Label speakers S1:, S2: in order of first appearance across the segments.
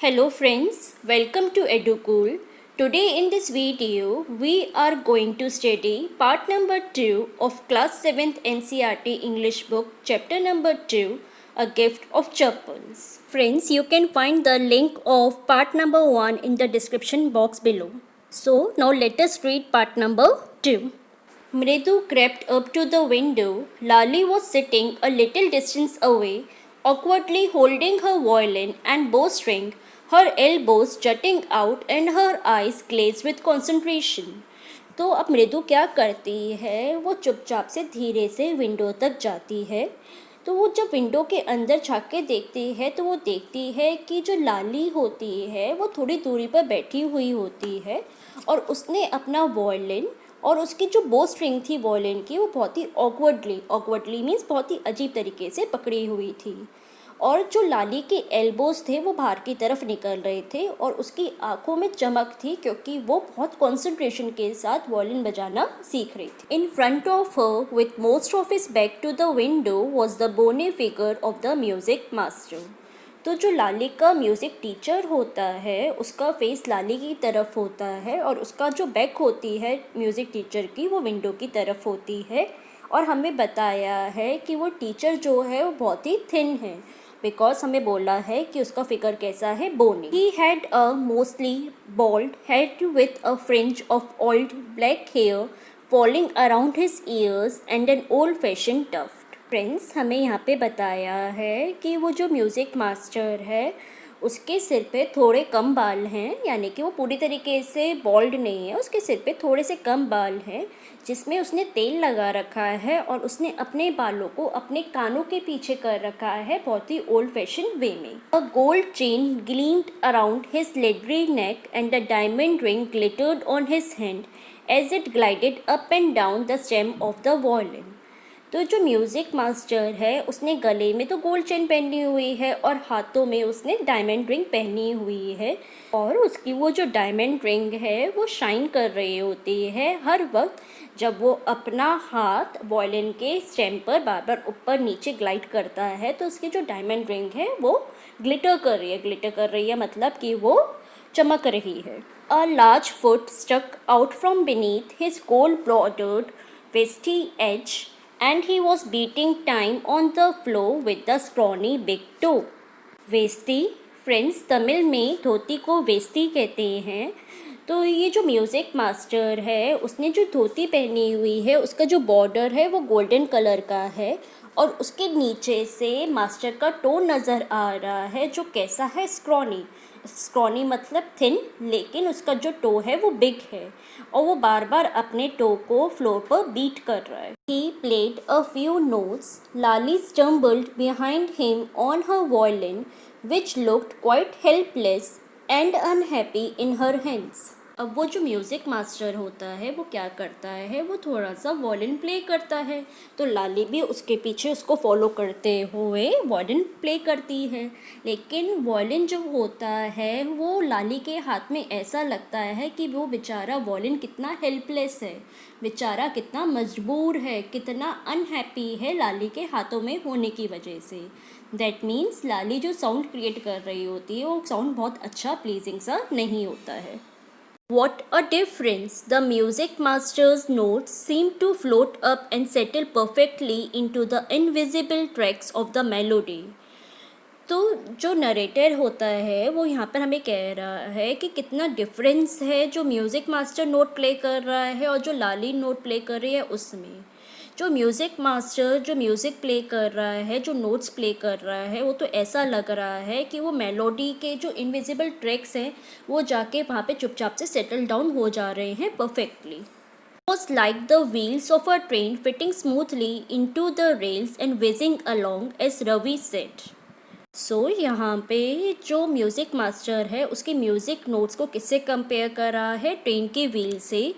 S1: Hello friends, welcome to EduCool. Today in this video, we are going to study part number 2 of class 7th NCERT English book, chapter number 2, A Gift of Chapels. Friends, you can find the link of part number 1 in the description box below. So now let us read part number 2. Mridu crept up to the window. Lali was sitting a little distance away, awkwardly holding her violin and bowstring, her elbows jutting out and her eyes glazed with concentration. तो अब मृदु क्या करती है, वो चुपचाप से धीरे से विंडो तक जाती है। तो वो जब विंडो के अंदर झाँक के देखती है तो वो देखती है कि जो लाली होती है वो थोड़ी दूरी पर बैठी हुई होती है और उसने अपना वॉयलिन और उसकी जो बो स्ट्रिंग थी वॉयलिन की वो बहुत ही ऑकवर्डली मीन्स बहुत ही अजीब तरीके से पकड़ी हुई थी और जो लाली के एल्बोज थे वो बाहर की तरफ निकल रहे थे और उसकी आंखों में चमक थी क्योंकि वो बहुत कंसंट्रेशन के साथ वॉयलिन बजाना सीख रही थी। In front of her with most of his back to the window was the bony figure of the music master. तो जो लाली का म्यूज़िक टीचर होता है उसका फेस लाली की तरफ होता है और उसका जो बैक होती है म्यूज़िक टीचर की वो विंडो की तरफ होती है और हमें बताया है कि वो टीचर जो है वो बहुत ही थिन है बिकॉज हमें बोला है कि उसका फिगर कैसा है, bony. He had a mostly bald head with a fringe of old black hair falling around his ears and an old fashion tuft. Friends, हमें यहाँ पे बताया है कि वो जो म्यूज़िक मास्टर है उसके सिर पे थोड़े कम बाल हैं, यानी कि वो पूरी तरीके से बॉल्ड नहीं है, उसके सिर पे थोड़े से कम बाल हैं जिसमें उसने तेल लगा रखा है और उसने अपने बालों को अपने कानों के पीछे कर रखा है बहुत ही ओल्ड फैशन वे में। A gold chain gleamed around his leathery neck and the diamond ring glittered on his hand as it glided up and down the stem of the violin. तो जो म्यूज़िक मास्टर है उसने गले में तो gold chain पहनी हुई है और हाथों में उसने डायमंड रिंग पहनी हुई है और उसकी वो जो डायमंड रिंग है वो शाइन कर रही होती है हर वक्त जब वो अपना हाथ वॉयलिन के स्टेम पर बार बार ऊपर नीचे ग्लाइड करता है तो उसकी जो डायमंड रिंग है वो ग्लिटर कर रही है मतलब कि वो चमक रही है। A large foot stuck out from beneath his gold broidered veshti edge and he was beating time on the floor with the scrawny big toe. Veshti, friends Tamil में धोती को वेस्टी कहते हैं। तो ये जो म्यूज़िक मास्टर है उसने जो धोती पहनी हुई है उसका जो बॉर्डर है वो गोल्डन कलर का है और उसके नीचे से मास्टर का टो नज़र आ रहा है जो कैसा है, स्क्रॉनी मतलब थिन, लेकिन उसका जो टो है वो बिग है और वो बार बार अपने टो को फ्लोर पर बीट कर रहा है। He played a few notes. Lali stumbled behind him on her violin, which looked quite helpless and unhappy in her hands. अब वो जो म्यूज़िक मास्टर होता है वो क्या करता है, वो थोड़ा सा वॉयलिन प्ले करता है तो लाली भी उसके पीछे उसको फॉलो करते हुए वॉयलिन प्ले करती है। लेकिन वॉयलिन जो होता है वो लाली के हाथ में ऐसा लगता है कि वो बेचारा वॉयलिन कितना हेल्पलेस है, बेचारा कितना मजबूर है, कितना अनहैप्पी है लाली के हाथों में होने की वजह से। दैट मीन्स लाली जो साउंड क्रिएट कर रही होती है वो साउंड बहुत अच्छा प्लीजिंग सा नहीं होता है। What a difference! The music master's notes seem to float up and settle perfectly into the invisible tracks of the melody. तो जो नरेटर होता है वो यहाँ पर हमें कह रहा है कि कितना डिफरेंस है जो म्यूज़िक मास्टर नोट प्ले कर रहा है और जो लाली नोट प्ले कर रही है उसमें। जो म्यूज़िक मास्टर जो म्यूज़िक प्ले कर रहा है, जो नोट्स प्ले कर रहा है, वो तो ऐसा लग रहा है कि वो मेलोडी के जो इनविजिबल ट्रैक्स हैं वो जाके वहाँ पे चुपचाप से सेटल डाउन हो जा रहे हैं perfectly. Was like the wheels of a train fitting smoothly into the rails and whizzing along, as Ravi said. सो यहाँ पे जो म्यूज़िक मास्टर है उसके म्यूज़िक नोट्स को किससे कंपेयर कर रहा है, ट्रेन के व्हील से,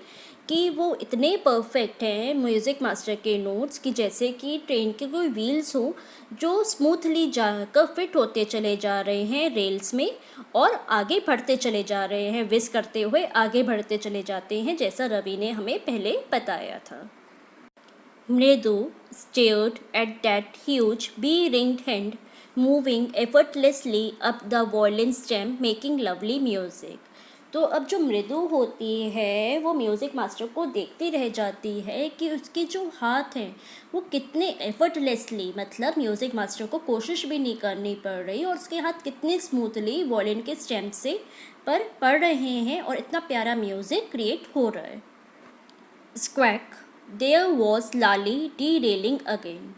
S1: कि वो इतने परफेक्ट हैं म्यूज़िक मास्टर के नोट्स कि जैसे कि ट्रेन के कोई व्हील्स हो जो स्मूथली जाकर फिट होते चले जा रहे हैं रेल्स में और आगे बढ़ते चले जा रहे हैं, विस करते हुए आगे बढ़ते चले जाते हैं, जैसा रवि ने हमें पहले बताया था। मृदु stared at that huge bee-ringed hand moving effortlessly up the violin stem, making lovely music. तो अब जो मृदु होती है वो म्यूज़िक मास्टर को देखती रह जाती है कि उसके जो हाथ हैं वो कितने एफर्टलेसली, मतलब म्यूज़िक मास्टर को कोशिश भी नहीं करनी पड़ रही, और उसके हाथ कितने स्मूथली वॉयलिन के स्टेम से पर पढ़ रहे हैं और इतना प्यारा म्यूज़िक क्रिएट हो रहा है. Squawk, there was Lali the railing again.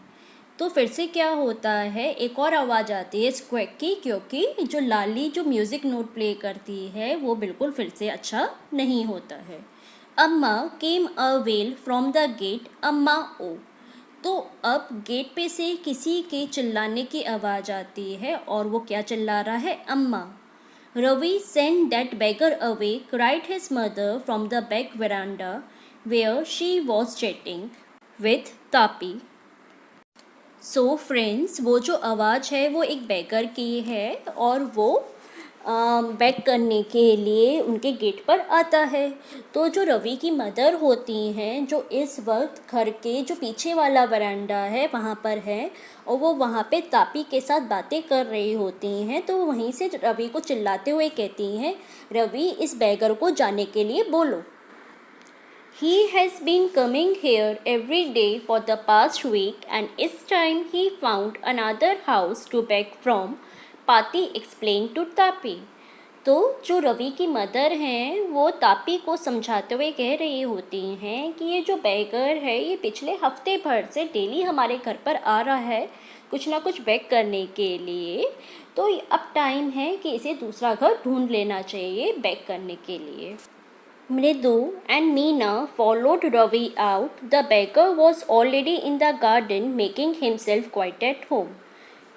S1: तो फिर से क्या होता है, एक और आवाज़ आती है स्क्वैक की, क्योंकि जो लाली जो म्यूज़िक नोट प्ले करती है वो बिल्कुल फिर से अच्छा नहीं होता है. Amma came a wail from the gate, Amma oh. तो अब गेट पे से किसी के चिल्लाने की आवाज़ आती है, और वो क्या चिल्ला रहा है, अम्मा. Ravi send that beggar away, cried his mother from the back veranda where she was chatting with Tapi. So friends, वो जो आवाज़ है वो एक बेगर की है, और वो बैक करने के लिए उनके गेट पर आता है. तो जो रवि की मदर होती हैं, जो इस वक्त घर के जो पीछे वाला वरांडा है वहाँ पर है, और वो वहाँ पे तापी के साथ बातें कर रही होती हैं, तो वहीं से रवि को चिल्लाते हुए कहती हैं, रवि इस बेगर को जाने के लिए बोलो. He has been coming here every day for the past week, and this time he found another house to beg from, Pati explained to Tapi. तो जो रवि की मदर हैं वो तापी को समझाते हुए कह रही होती हैं कि ये जो बेगर है ये पिछले हफ्ते भर से डेली हमारे घर पर आ रहा है कुछ ना कुछ बेग करने के लिए, तो अब टाइम है कि इसे दूसरा घर ढूंढ लेना चाहिए बेग करने के लिए. Mridu and Meena followed Ravi out. The beggar was already in the garden making himself quite at home.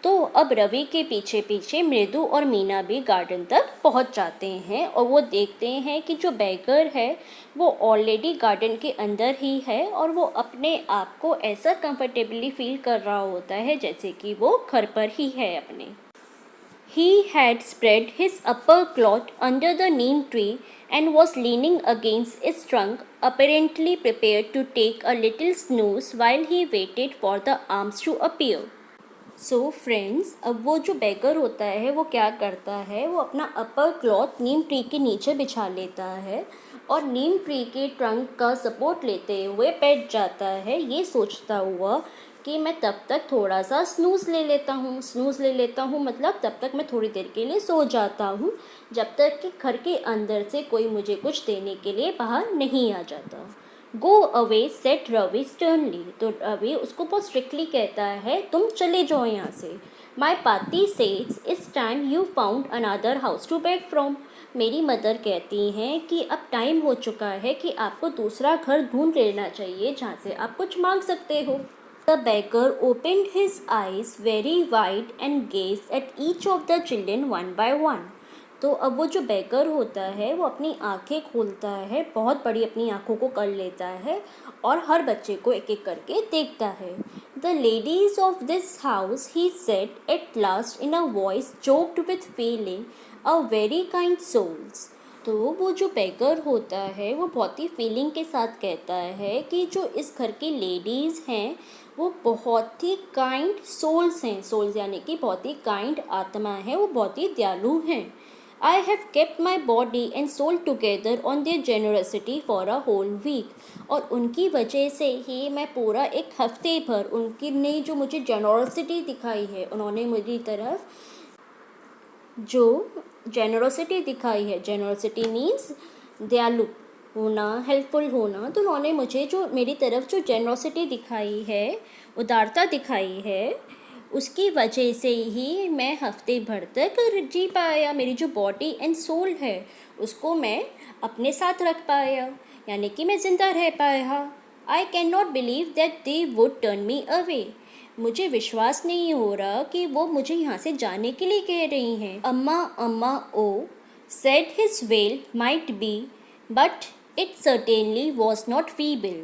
S1: तो अब रवि के पीछे पीछे मृदु और मीना भी गार्डन तक पहुंच जाते हैं, और वो देखते हैं कि जो बेगर है वो ऑलरेडी गार्डन के अंदर ही है, और वो अपने आप को ऐसा कंफर्टेबली फील कर रहा होता है जैसे कि वो घर पर ही है अपने. He had spread his upper cloth under the neem tree and was leaning against its trunk, apparently prepared to take a little snooze while he waited for the arms to appear. So friends, अब वो जो बेगर होता है वो क्या करता है, वो अपना अपर क्लॉथ नीम ट्री के नीचे बिछा लेता है और नीम ट्री के ट्रंक का सपोर्ट लेते हुए बैठ जाता है, ये सोचता हुआ कि मैं तब तक थोड़ा सा स्नूज़ ले लेता हूँ मतलब तब तक मैं थोड़ी देर के लिए सो जाता हूँ, जब तक कि घर के अंदर से कोई मुझे कुछ देने के लिए बाहर नहीं आ जाता. Go away said Ravi sternly. तो रवि उसको बहुत स्ट्रिक्टली कहता है, तुम चले जाओ यहाँ से. माई Pati says this time you found another house to back from. मेरी मदर कहती हैं कि अब टाइम हो चुका है कि आपको दूसरा घर ढूंढ लेना चाहिए जहाँ से आप कुछ मांग सकते हो. The beggar opened his eyes very wide and gazed at each of the children one by one. तो अब वो जो बेगर होता है वो अपनी आंखें खोलता है, बहुत बड़ी अपनी आंखों को कर लेता है और हर बच्चे को एक एक करके देखता है. The ladies of this house, he said at last in a voice choked with feeling, are very kind souls. तो वो जो बेगर होता है वो बहुत ही फीलिंग के साथ कहता है कि जो इस घर की लेडीज़ हैं वो बहुत ही काइंड सोल्स हैं. सोल्स यानी कि बहुत ही काइंड आत्मा है, वो बहुत ही दयालु हैं. I have kept my body and soul together on their generosity for a whole week. और उनकी वजह से ही मैं पूरा एक हफ्ते भर उनकी ने जो मुझे जेनरसिटी दिखाई है, उन्होंने मेरी तरफ जो जेनरसिटी दिखाई है, जेनरसिटी मीन्स दयालु होना, हेल्पफुल होना, तो उन्होंने मुझे जो मेरी तरफ जो जेनरसिटी दिखाई है, उदारता दिखाई है, उसकी वजह से ही मैं हफ्ते भर तक जी पाया. मेरी जो बॉडी एंड सोल है उसको मैं अपने साथ रख पाया, यानी कि मैं ज़िंदा रह पाया. I can not believe that they would turn me away. मुझे विश्वास नहीं हो रहा कि वो मुझे यहाँ से जाने के लिए कह रही हैं. Amma Amma oh said his wail might be but it certainly was not feeble.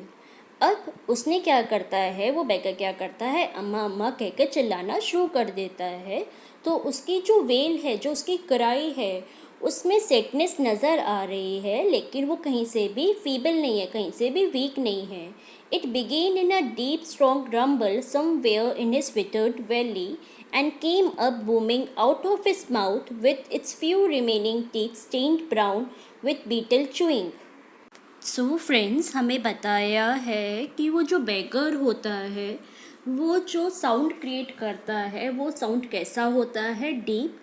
S1: अब उसने क्या करता है, वो बेगर क्या करता है, अम्मा अम्मा कहकर चिल्लाना शुरू कर देता है. तो उसकी जो वेल है, जो उसकी कराई है, उसमें सेटनेस नज़र आ रही है, लेकिन वो कहीं से भी फीबल नहीं है, कहीं से भी वीक नहीं है. It began in a deep, strong rumble somewhere in his withered belly and came up booming out of his mouth with its few remaining teeth stained brown with beetle chewing. So friends, हमें बताया है कि वो जो बेगर होता है वो जो साउंड क्रिएट करता है वो साउंड कैसा होता है, डीप,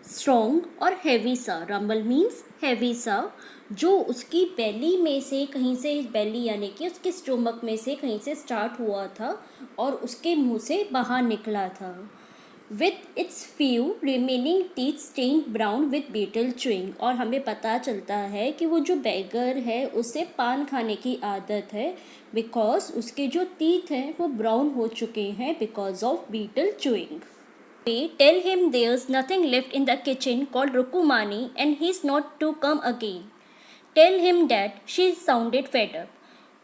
S1: स्ट्रॉन्ग और हैवी सा. रंबल मीन्स हैवी सा, जो उसकी बेली में से कहीं से, बेली यानी कि उसके स्टोमक में से कहीं से स्टार्ट हुआ था और उसके मुंह से बाहर निकला था. With its few remaining teeth stained brown with betel chewing. और हमें पता चलता है कि वो जो बेगर है उसे पान खाने की आदत है बिकॉज उसके जो टीथ हैं वो ब्राउन हो चुके हैं because of betel chewing. We tell him there's nothing left in the kitchen called Rukumani and he's not to come again. Tell him that she sounded fed up.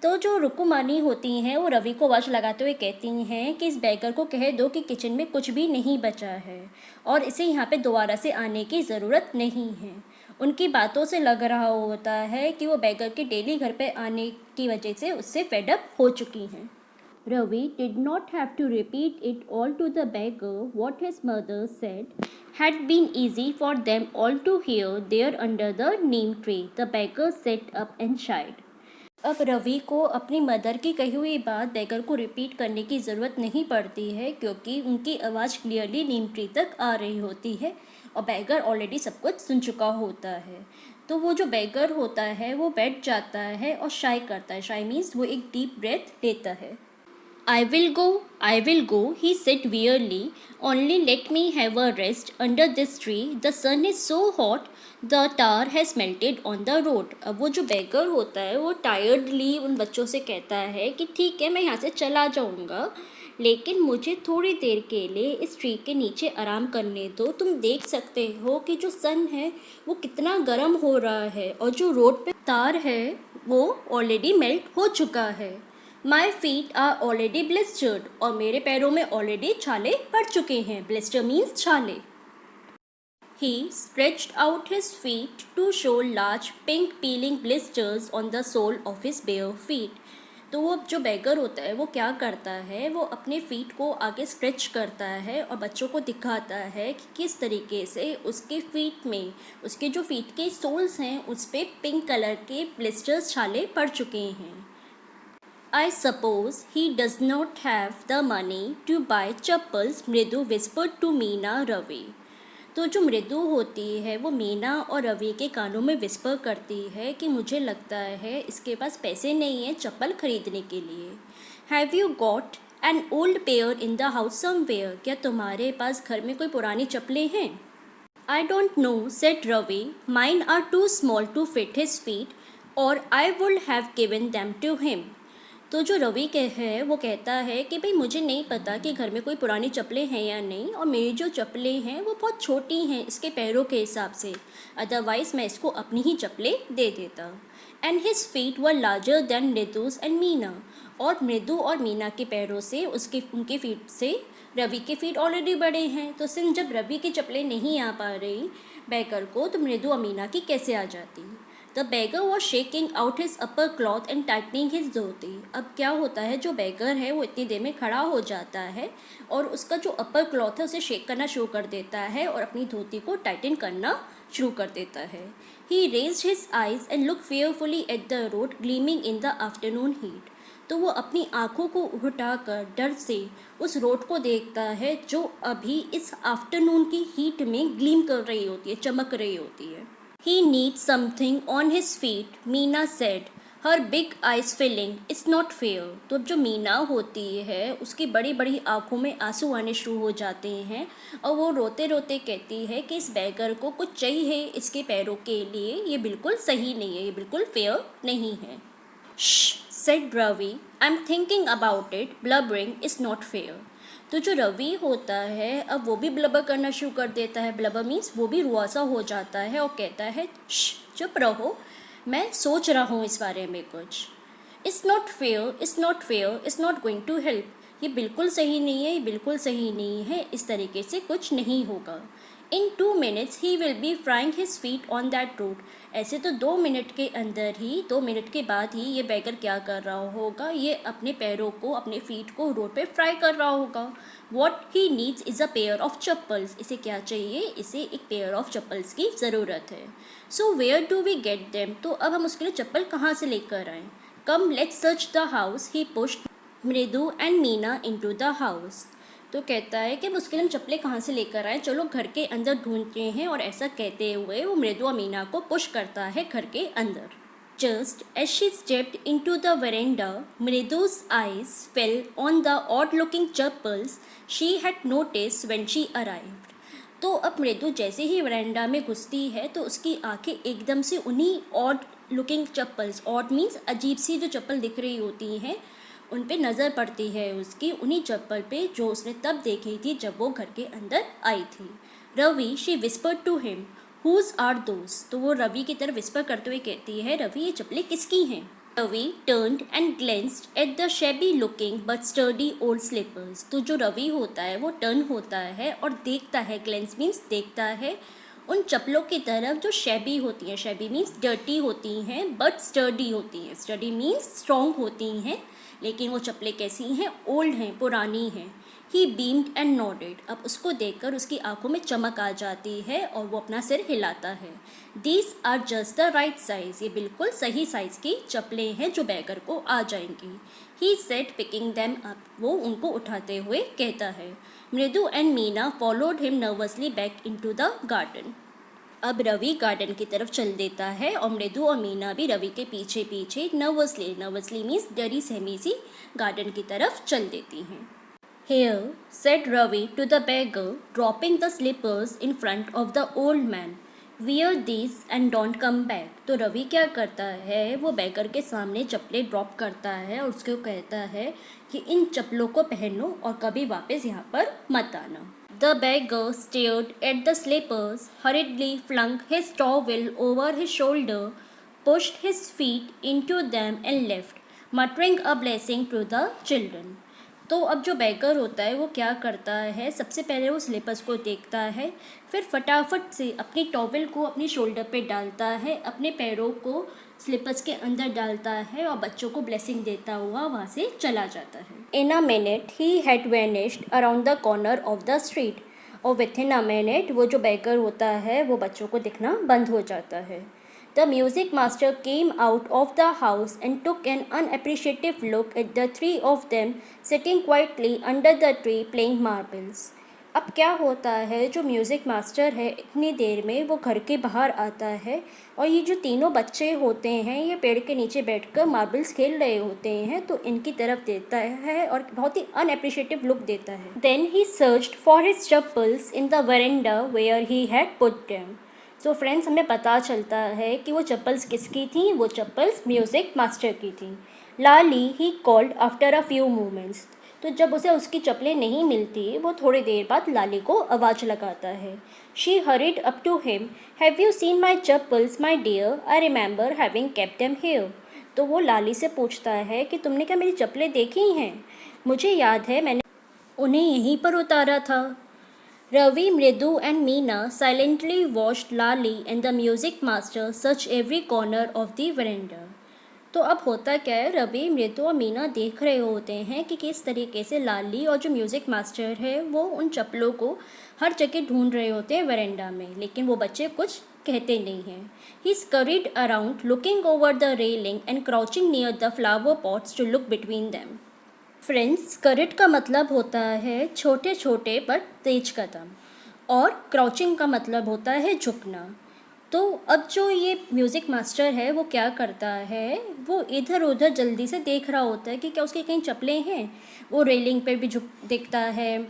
S1: तो जो रुकुमानी होती हैं वो रवि को आवाज़ लगाते हुए कहती हैं कि इस बेगर को कह दो कि किचन में कुछ भी नहीं बचा है और इसे यहाँ पे दोबारा से आने की ज़रूरत नहीं है. उनकी बातों से लग रहा होता है कि वो बेगर के डेली घर पे आने की वजह से उससे फेडअप हो चुकी हैं. Ravi did not have to repeat it all to the beggar. What his mother said had been easy for them all to hear there under the neem tree. The beggar sat up and shied. अब रवि को अपनी mother की कही हुई बात बेगर को repeat करने की ज़रूरत नहीं पड़ती है क्योंकि उनकी आवाज़ क्लियरली नीम ट्री तक आ रही होती है और बेगर ऑलरेडी सब कुछ सुन चुका होता है. तो वो जो बेगर होता है वो बैठ जाता है और शाई करता है. शाई मीन्स वो एक डीप ब्रेथ लेता है. I will go, he said wearily. Only let me have a rest under this tree. The sun is so hot, the tar has melted on the road. अब वो जो बेगर होता है वो टायर्डली उन बच्चों से कहता है कि ठीक है मैं यहाँ से चला जाऊँगा लेकिन मुझे थोड़ी देर के लिए इस ट्री के नीचे आराम करने दो. तुम देख सकते हो कि जो सन है वो कितना गर्म हो रहा है और जो रोड पे तार है वो ऑलरेडी मेल्ट हो चुका है. My feet are already blistered. और मेरे पैरों में ऑलरेडी छाले पड़ चुके हैं. Blister means छाले. He stretched out his feet to show large pink peeling blisters on the sole of his bare feet. तो वो जो बेगर होता है वो क्या करता है, वो अपने फीट को आगे स्ट्रेच करता है और बच्चों को दिखाता है कि किस तरीके से उसके फीट में, उसके जो फीट के सोल्स हैं उस पर पिंक कलर के ब्लिस्टर्स छाले पड़ चुके हैं. I suppose he does not have the money to buy chappals, मृदु whispered to मीना रवि. तो जो मृदु होती है वो मीना और रवि के कानों में विस्पर करती है कि मुझे लगता है इसके पास पैसे नहीं हैं चप्पल खरीदने के लिए. Have you got an old pair in the house somewhere? क्या तुम्हारे पास घर में कोई पुरानी चप्पलें हैं? I don't know, said Ravi. Mine are too small to fit his feet, or I would have given them to him. तो जो रवि है वो कहता है कि भाई मुझे नहीं पता कि घर में कोई पुरानी चप्पलें हैं या नहीं और मेरी जो चप्पलें हैं वो बहुत छोटी हैं इसके पैरों के हिसाब से, अदरवाइज़ मैं इसको अपनी ही चप्पलें दे देता. And his feet were larger than Mridu's and Meena. और मृदु और मीना के पैरों से उनके फीट से रवि के फीट ऑलरेडी बड़े हैं. तो सिंस जब रवि की चप्पलें नहीं आ पा रही बेगर को तो मृदु और मीना की कैसे आ जाती. The beggar was shaking out his upper cloth and tightening his धोती. अब क्या होता है, जो बेगर है वो इतनी देर में खड़ा हो जाता है और उसका जो अपर क्लॉथ है उसे शेक करना शुरू कर देता है और अपनी धोती को टाइटन करना शुरू कर देता है. He raised his eyes and looked fearfully at the road gleaming in the afternoon heat. तो वो अपनी आँखों को उठाकर डर से उस रोड को देखता है जो अभी इस आफ्टरनून की हीट में ग्लीम कर रही होती है, चमक रही होती है. He needs something on his feet, Meena said, her big eyes filling. It's not fair. तो जो मीना होती है उसकी बड़ी बड़ी आँखों में आंसू आने शुरू हो जाते हैं और वो रोते रोते कहती है कि इस बेगर को कुछ चाहिए इसके पैरों के लिए, ये बिल्कुल सही नहीं है, ये बिल्कुल फेयर नहीं है. Shh, said Ravi, I'm thinking about it. Blubbering is not fair. तो जो रवि होता है अब वो भी ब्लबर करना शुरू कर देता है. ब्लबर मीन्स वो भी रुआसा हो जाता है और कहता है चुप रहो, मैं सोच रहा हूँ इस बारे में कुछ. It's not fair, it's not fair, it's not going to help. ये बिल्कुल सही नहीं है, ये बिल्कुल सही नहीं है, इस तरीके से कुछ नहीं होगा. इन 2 minutes he will be frying his feet on that road. ऐसे तो 2 मिनट के अंदर ही 2 मिनट के बाद ही ये बैगर क्या कर रहा होगा, ये अपने पैरों को, अपने फीट को रोड पे फ्राई कर रहा होगा। What he needs is a pair of chappals. इसे क्या चाहिए, इसे एक पेयर ऑफ चप्पल्स की ज़रूरत है। So where do we get them. तो अब हम उसके लिए चप्पल कहाँ से लेकर आएँ। Come let's search the house. He pushed Mridu and Meena into the house. तो कहता है कि मुश्किल हम चप्पलें कहाँ से लेकर आए, चलो घर के अंदर ढूंढते हैं। और ऐसा कहते हुए वो मृदु और मीना को पुश करता है घर के अंदर। Just as she stepped into the veranda, Mridu's eyes fell on the odd-looking chappals she had noticed when she arrived. तो अब मृदु जैसे ही वरांडा में घुसती है तो उसकी आंखें एकदम से उन्हीं odd looking chappals, odd means अजीब सी जो चप्पल दिख रही होती हैं, उन पे नज़र पड़ती है उसकी, उन्हीं चप्पल पे जो उसने तब देखी थी जब वो घर के अंदर आई थी। Ravi, she whispered to him, whose are those. तो वो रवि की तरफ विस्पर करते हुए कहती है, रवि ये चप्पलें किसकी हैं। Ravi turned and glanced at the shabby looking but sturdy old slippers। तो जो रवि होता है वो टर्न होता है और देखता है, ग्लेंस मीन्स देखता है, उन चप्पलों की तरफ जो शैबी होती हैं। शैबी मीन्स डर्टी होती हैं बट स्टर्डी होती हैं। स्टर्डी मीन्स स्ट्रॉन्ग होती हैं, लेकिन वो चप्पलें कैसी हैं, ओल्ड हैं, पुरानी हैं। ही बीम्ड एंड नोडेड। अब उसको देखकर उसकी आंखों में चमक आ जाती है और वो अपना सिर हिलाता है। These are just the right size. ये बिल्कुल सही साइज़ की चप्पलें हैं जो बैगर को आ जाएंगी। He said picking them up. वो उनको उठाते हुए कहता है। मृदु and Meena followed him nervously back into the garden. अब रवि गार्डन की तरफ चल देता है और मृदु और मीना भी रवि के पीछे पीछे नर्वसली मीन्स डरी सहमी सी गार्डन की तरफ चल देती हैं। Here, said Ravi to the beggar, dropping the slippers in front of the old man. Wear these and don't come back. तो रवि क्या करता है, वो बैगर के सामने चप्पलें ड्रॉप करता है और उसको कहता है कि इन चप्पलों को पहनो और कभी वापस यहाँ पर मत आना। The beggar stared at the slippers, hurriedly flung his towel over his shoulder, pushed his feet into them and left, muttering a blessing to the children. तो अब जो बैगर होता है वो क्या करता है, सबसे पहले वो स्लीपर्स को देखता है, फिर फटाफट से अपनी टॉवल को अपनी शोल्डर पे डालता है, अपने पैरों को स्लीपर्स के अंदर डालता है और बच्चों को ब्लेसिंग देता हुआ वहाँ से चला जाता है। In a minute he had vanished around the corner of the street. और विथ इन अ मिनट वो जो बैगर होता है वो बच्चों को दिखना बंद हो जाता है। The music master came out of the house and took an unappreciative look at the three of them sitting quietly under the tree playing marbles. अब क्या होता है, जो म्यूज़िक मास्टर है इतनी देर में वो घर के बाहर आता है और ये जो तीनों बच्चे होते हैं ये पेड़ के नीचे बैठकर मार्बल्स खेल रहे होते हैं, तो इनकी तरफ देता है और बहुत ही अनएप्रिशिएटिव लुक देता है। Then he searched for his chappals in the veranda where he had put them. So friends, हमें पता चलता है कि वो चप्पल्स किसकी थी, वो चप्पल्स म्यूज़िक मास्टर की थी। Lali he called after a few moments. तो जब उसे उसकी चप्पलें नहीं मिलती, वो थोड़ी देर बाद लाली को आवाज़ लगाता है। She hurried up to him, have you seen my chappals my dear, I remember having kept them here. तो वो लाली से पूछता है कि तुमने क्या मेरी चप्पलें देखी हैं, मुझे याद है मैंने उन्हें यहीं पर उतारा था। Ravi, Mridu and Meena silently watched Lali and the music master search every corner of the veranda. तो अब होता क्या है, रवि, मृदु और मीना देख रहे होते हैं कि किस तरीके से लाली और जो म्यूज़िक मास्टर है वो उन चप्पलों को हर जगह ढूंढ रहे होते हैं वरांडा में, लेकिन वो बच्चे कुछ कहते नहीं हैं। He scurried around, looking over the railing and crouching near the flower pots to look between them. Friends, skirt का मतलब होता है छोटे छोटे पर तेज कदम, और क्राउचिंग का मतलब होता है झुकना। तो अब जो ये म्यूज़िक मास्टर है वो क्या करता है, वो इधर उधर जल्दी से देख रहा होता है कि क्या उसकी कहीं चप्पलें हैं। वो रेलिंग पे भी झुक देखता है,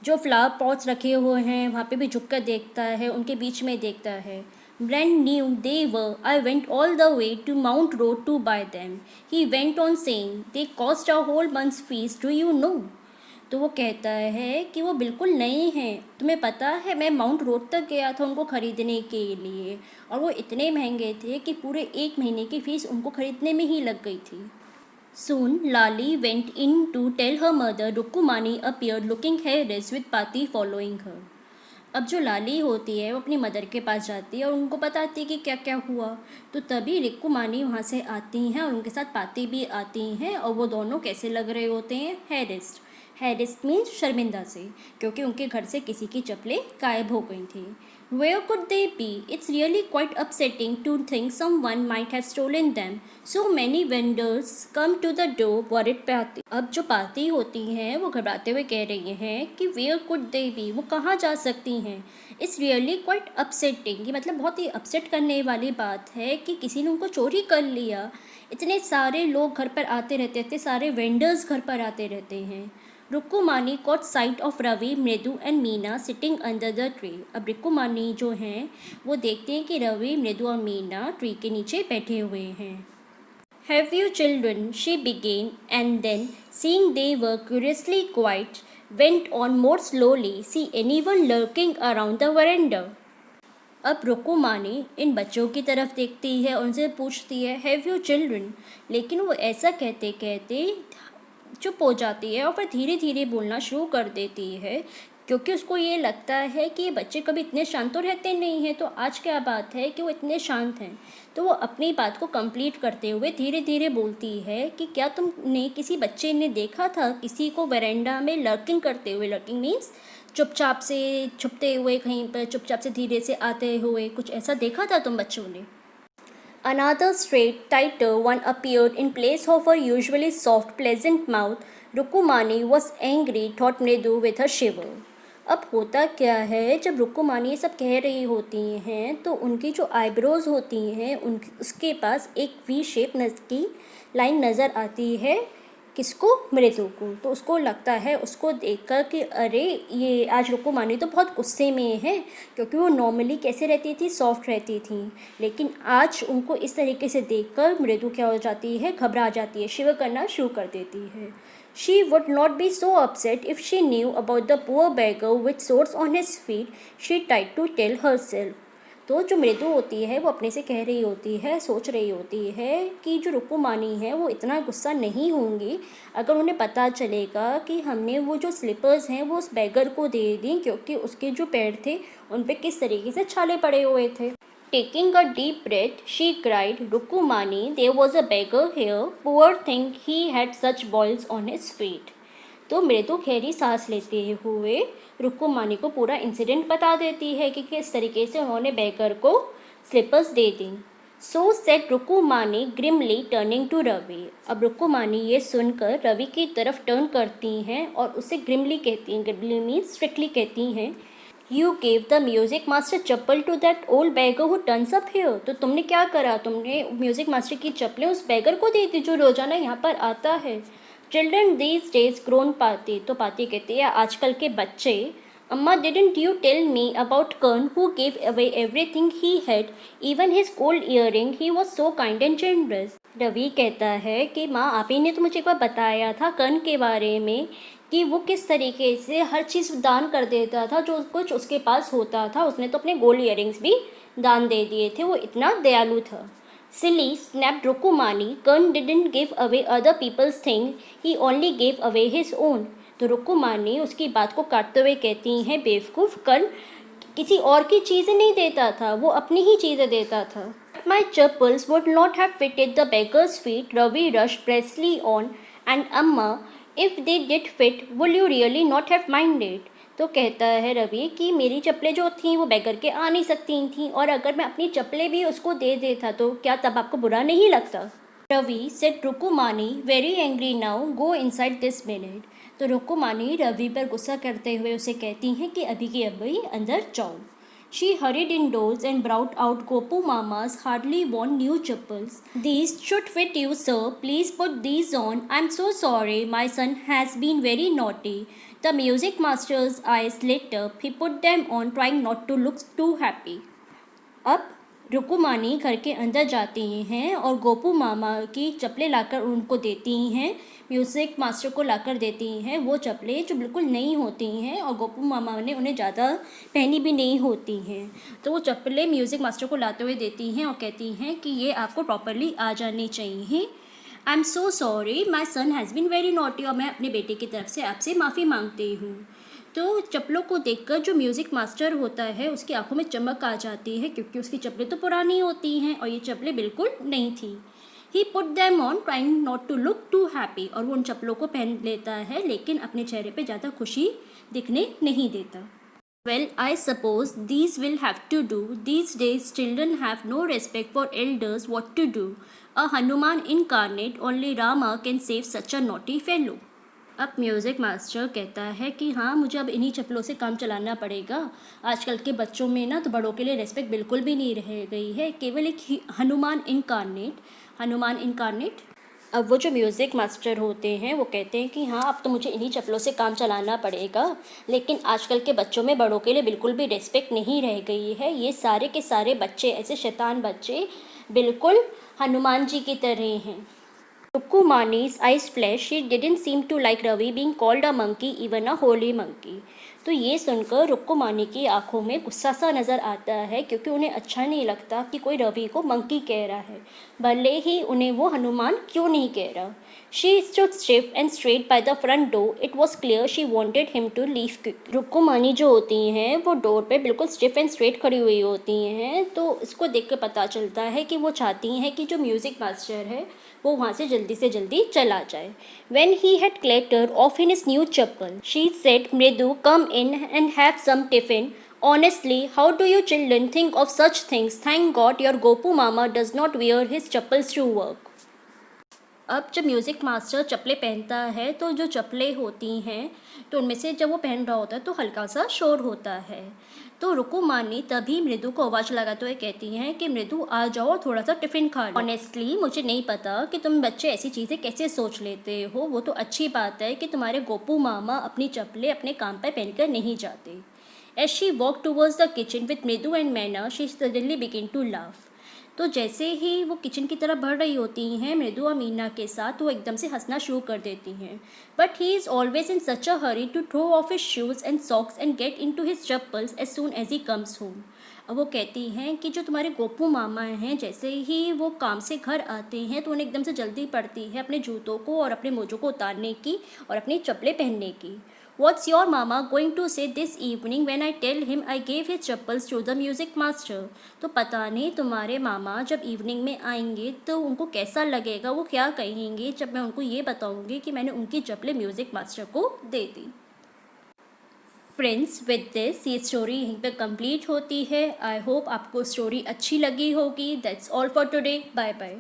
S1: जो फ्लावर पॉट्स रखे हुए हैं वहाँ पे भी झुक कर देखता है, उनके बीच में देखता है। Brand new they were. I went all the way to Mount Road to buy them. He went on saying, they cost a whole month's fees. Do you know? तो वो कहता है कि वो बिल्कुल नए हैं, तुम्हें पता है मैं माउंट रोड तक गया था उनको ख़रीदने के लिए, और वो इतने महंगे थे कि पूरे 1 महीने की फ़ीस उनको ख़रीदने में ही लग गई थी। Soon Lali went in to tell her mother Rukumani appeared looking harassed with Pati following her. अब जो लाली होती है वो अपनी मदर के पास जाती है और उनको बताती है कि क्या क्या हुआ। तो तभी रिक्कू मानी वहाँ से आती हैं और उनके साथ पाती भी आती हैं और वो दोनों कैसे लग रहे होते हैं, हैरेस्ड। हैरेस्ड मीन्स शर्मिंदा से, क्योंकि उनके घर से किसी की चप्पलें गायब हो गई थी। Where could they be? It's really quite upsetting to think someone might have stolen them. So many vendors come to the door worried पाती। अब जो पाती होती हैं वो घबराते हुए कह रही हैं कि where could they be? वो कहाँ जा सकती हैं? It's really quite upsetting। ये मतलब बहुत ही अपसेट करने वाली बात है कि किसी ने उनको चोरी कर लिया। इतने सारे लोग घर पर आते रहते थे, सारे वेंडर्स घर पर आते रहते हैं। रुक्कुमानी caught sight of रवि, मृदु and Meena sitting under the tree. अब रुक्कुमानी जो हैं वो देखते हैं कि रवि, मृदु और मीना ट्री के नीचे बैठे हुए हैं। Have you children? She began, and then, seeing they were curiously quiet, went on more slowly. See anyone lurking around the veranda? अब रुक्कुमानी इन बच्चों की तरफ देखती है, उनसे पूछती है हैव यू चिल्ड्रन, लेकिन वो ऐसा कहते कहते चुप हो जाती है और फिर धीरे धीरे बोलना शुरू कर देती है, क्योंकि उसको ये लगता है कि ये बच्चे कभी इतने शांत तो रहते नहीं हैं, तो आज क्या बात है कि वो इतने शांत हैं। तो वो अपनी बात को कंप्लीट करते हुए धीरे धीरे बोलती है कि क्या तुमने किसी बच्चे ने देखा था किसी को वेरेंडा में लर्किंग करते हुए? लर्किंग मीन्स चुपचाप से छुपते हुए, कहीं पर चुपचाप से धीरे से आते हुए, कुछ ऐसा देखा था तुम बच्चों ने? Another straight, tighter one appeared in place of her usually soft, pleasant mouth. रुक्कुमानी was angry, thought मृदु with a shiver. अब होता क्या है, जब रुक्कुमानी ये सब कह रही होती हैं तो उनकी जो आईब्रोज होती हैं उसके पास एक वी शेप की लाइन नज़र आती है। किसको? मृदु को। तो उसको लगता है, उसको देखकर कि अरे ये आज रुक्कुमानी तो बहुत गुस्से में है, क्योंकि वो नॉर्मली कैसे रहती थी, सॉफ्ट रहती थी, लेकिन आज उनको इस तरीके से देखकर मृदु क्या हो जाती है, घबरा जाती है, शिवर करना शुरू कर देती है। She would not be so upset if she knew about the poor beggar with sores on his feet, she tried to tell herself. तो जो मृदु होती है वो अपने से कह रही होती है, सोच रही होती है कि जो रुक्कुमानी है वो इतना गुस्सा नहीं होंगी अगर उन्हें पता चलेगा कि हमने वो जो स्लीपर्स हैं वो उस बैगर को दे दी, क्योंकि उसके जो पैर थे उन पे किस तरीके से छाले पड़े हुए थे। Taking a deep breath, she cried, Rukumani, there was a beggar here. Poor thing, he had such boils on his feet. तो मृदु गहरी सांस लेते हुए रुक्कुमानी को पूरा इंसिडेंट बता देती है कि किस तरीके से उन्होंने बेगर को स्लीपर्स दे दी। So said Rukkumani grimly turning to Ravi. अब रुक्कुमानी ये सुनकर रवि की तरफ टर्न करती हैं और उसे ग्रिमली कहती हैं, ग्रिमली मीन्स स्ट्रिक्टली कहती हैं, you gave the music master chappal to that old beggar who turns up here. तो तुमने क्या करा, तुमने म्यूज़िक मास्टर की चप्पलें उस बैगर को दे दी जो रोज़ाना यहाँ पर आता है। चिल्ड्रन दीज डेज ग्रोन पाती। तो पाती कहती है आजकल के बच्चे। Amma didn't you tell me about Karna who gave away everything he had, even his gold earring, he was so kind and generous. Ravi कहता है कि माँ आप ही ने तो मुझे एक बार बताया था कर्न के बारे में कि वो किस तरीके से हर चीज़ दान कर देता था जो कुछ उसके पास होता था, उसने तो अपने गोल्ड ईयरिंग्स भी दान दे दिए थे, वो इतना दयालु था। Silly, snapped Rukumani. Kern didn't give away other people's things, he only gave away his own. तो रुक्कुमानी उसकी बात को काटते हुए कहती हैं बेवकूफ़, कर्ण किसी और की चीज़ें नहीं देता था, वो अपनी ही चीज़ें देता था। My chappals would not have fitted the beggar's feet, Ravi rushed briskly on, and Amma, if they did fit, will you really not have minded? तो कहता है रवि कि मेरी चप्पलें जो थीं वो बैगर के आ नहीं सकती थीं, और अगर मैं अपनी चप्पलें भी उसको दे देता तो क्या तब आपको बुरा नहीं लगता? Ravi said Rukkumani very angry now, go inside this minute. तो रुक्कुमानी रवि पर गुस्सा करते हुए उसे कहती हैं कि अभी के अभी अंदर जाओ। She hurried indoors and brought out Gopu Mama's hardly worn new chappals. These should fit you, sir. Please put these on. I'm so sorry. My son has been very naughty. The music master's eyes lit up. He put them on, trying not to look too happy. अब रुक्कुमानी घर के अंदर जाती हैं और गोपू मामा की चप्पलें लाकर उनको देती हैं, म्यूज़िक मास्टर को लाकर देती हैं वो चप्पलें जो बिल्कुल नई होती हैं और गोपू मामा ने उन्हें ज़्यादा पहनी भी नहीं होती हैं। तो वो चप्पलें म्यूज़िक मास्टर को लाते हुए देती हैं और कहती हैं कि ये आपको प्रॉपरली आ जानी चाहिए। I am so sorry, my son has been very naughty, और मैं अपने बेटे की तरफ से आपसे माफ़ी मांगती हूँ। तो चप्पलों को देखकर जो म्यूज़िक मास्टर होता है उसकी आंखों में चमक आ जाती है, क्योंकि उसकी चप्पलें तो पुरानी होती हैं और ये चप्पलें बिल्कुल नई थी। He put them on trying not to look too happy, और वो उन चप्पलों को पहन लेता है लेकिन अपने चेहरे पे ज़्यादा खुशी दिखने नहीं देता। Well, I suppose these will have to do. These days children have no respect for elders. What to do? A Hanuman incarnate, only Rama can save such a naughty fellow. अब म्यूज़िक मास्टर कहता है कि हाँ, मुझे अब इन्हीं चप्पलों से काम चलाना पड़ेगा। आजकल के बच्चों में ना तो बड़ों के लिए रेस्पेक्ट बिल्कुल भी नहीं रह गई है, केवल एक हनुमान इनकारनेट। अब वो जो म्यूज़िक मास्टर होते हैं वो कहते हैं कि हाँ, अब तो मुझे इन्हीं चप्पलों से काम चलाना पड़ेगा, लेकिन आजकल के बच्चों में बड़ों के लिए बिल्कुल भी रेस्पेक्ट नहीं रह गई है। ये सारे के सारे बच्चे, ऐसे शैतान बच्चे, बिल्कुल हनुमान जी की तरह हैं। Rukumani's eyes flashed. She didn't seem to like Ravi being called a monkey, even a holy monkey. तो ये सुनकर रुक्कुमानी की आंखों में गुस्सा सा नज़र आता है, क्योंकि उन्हें अच्छा नहीं लगता कि कोई रवि को मंकी कह रहा है, भले ही उन्हें वो हनुमान क्यों नहीं कह रहा। She stood stiff and straight by the front door. It was clear she wanted him to leave quick. रुक्कुमानी जो होती हैं वो डोर पे बिल्कुल स्टिफ एंड स्ट्रेट खड़ी हुई होती हैं, तो इसको देख कर पता चलता है कि वो चाहती हैं कि जो म्यूज़िक मास्टर है वो वहाँ से जल्दी चला जाए। When he had clattered off in his new chappal, she said, "Mridu, come in and have some tiffin. Honestly, how do you children think of such things? Thank God your Gopu Mama does not wear his chappals to work." अब जब music master चप्पलें पहनता है तो जो चप्पलें होती हैं तो उनमें से जब वो पहन रहा होता है तो हल्का सा शोर होता है। तो रुकुमानी तभी मृदु को आवाज़ लगाते हुए कहती हैं कि मृदु, आ जाओ, थोड़ा सा टिफ़िन खा लो। ऑनेस्टली मुझे नहीं पता कि तुम बच्चे ऐसी चीज़ें कैसे सोच लेते हो। वो तो अच्छी बात है कि तुम्हारे गोपू मामा अपनी चप्पलें अपने काम पर पहनकर नहीं जाते। As she walked towards the kitchen with Mridu and Maina, she suddenly began to laugh. तो जैसे ही वो किचन की तरफ बढ़ रही होती हैं मृदु और मीना के साथ, तो एकदम से हंसना शुरू कर देती हैं। But he is always in such a hurry to throw off his shoes and socks and get in to his chappals as soon as he comes home. अब वो कहती हैं कि जो तुम्हारे गोपू मामा हैं, जैसे ही वो काम से घर आते हैं तो उन्हें एकदम से जल्दी पड़ती है अपने जूतों को और अपने मोजों को उतारने की और अपनी चप्पलें पहनने की। What's your mama going to say this evening when I tell him I gave his chappals to the music master? तो पता नहीं तुम्हारे मामा जब इवनिंग में आएंगे तो उनको कैसा लगेगा, वो क्या कहेंगे जब मैं उनको ये बताऊंगी कि मैंने उनकी चप्पलें म्यूज़िक मास्टर को दे दी। फ्रेंड्स, विद दिस ये स्टोरी यहीं पे कंप्लीट होती है। आई होप आपको स्टोरी अच्छी लगी होगी। That's all for today. Bye bye.